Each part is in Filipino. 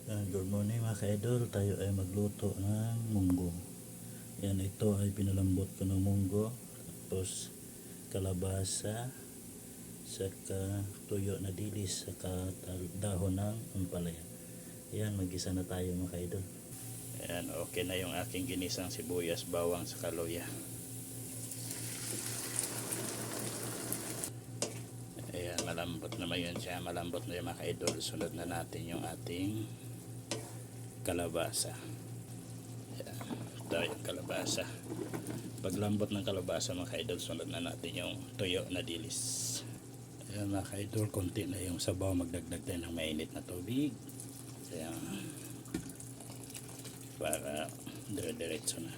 Good morning mga ka-idol, tayo ay magluto ng munggo. Yan, ito ay pinalambot ko ng munggo, tapos kalabasa, saka tuyo na dilis, saka dahon ng ampalaya. Yan, mag-isa na tayo mga ka-idol. Yan, okay na yung aking ginisang sibuyas, bawang, saka luya. Ayan, malambot naman yun siya, malambot na yung mga ka-idol. Sunod na natin yung ating kalabasa. Ayan, ito yung kalabasa. Paglambot ng kalabasa mga ka-idol, sunod na natin yung tuyo na dilis. Ayan mga ka-idol, konti na yung sabaw, magdagdag tayo ng mainit na tubig. Ayan, para dire-diretso na.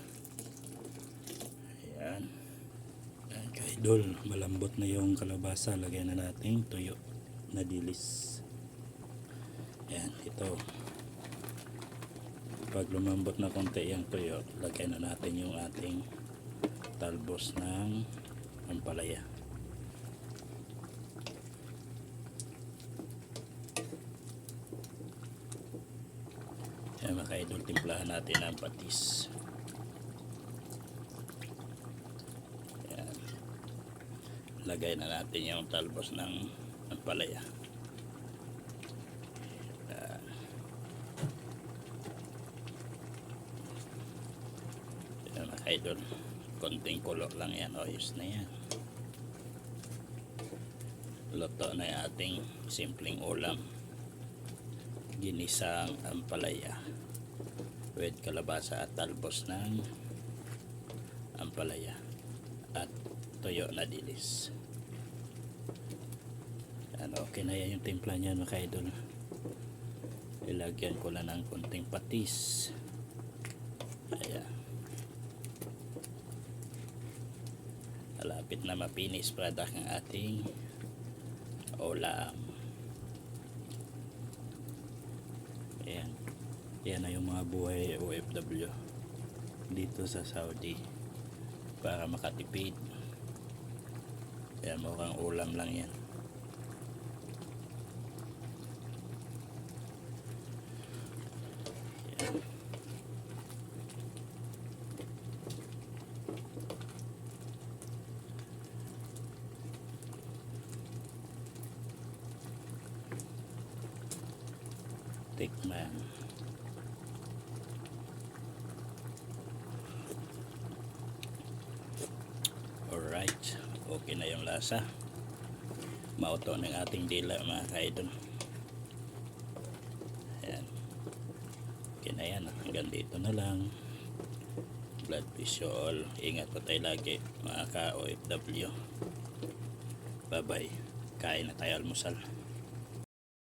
Ayan. Ayan ka-idol, malambot na yung kalabasa, lagyan na natin tuyo na dilis. Ayan, ito. Pag lumambot na konti yung tuyo, lagyan na natin yung ating talbos ng ampalaya. Yan mga ka-idol, timplahan natin ang patis. Yan. Lagay na natin yung talbos ng ampalaya. Yan mga ka-idol, konting kulo lang yan, ayos na yan. Luto na yung ating simpleng ulam, ginisang ampalaya with kalabasa at talbos ng ampalaya at tuyo na dilis. Yan, okay na yan yung timpla niyan mga ka-idol. Ilagyan ko lang ng konting patis. Ayan, malapit na mapinis product ng ating ulam. Ayan, yan na yung mga buhay OFW dito sa Saudi para makatipid. Ayan, mukhang ulam lang yan. Ayan. Tikman. Alright, okay na yung lasa. Mauto ng ating dila mga ka-idol. Ayan, okay na yan, hanggang dito na lang. Blood peace you all. Ingat po tayo lagi mga ka-OFW. Bye bye, kain na tayo almusal.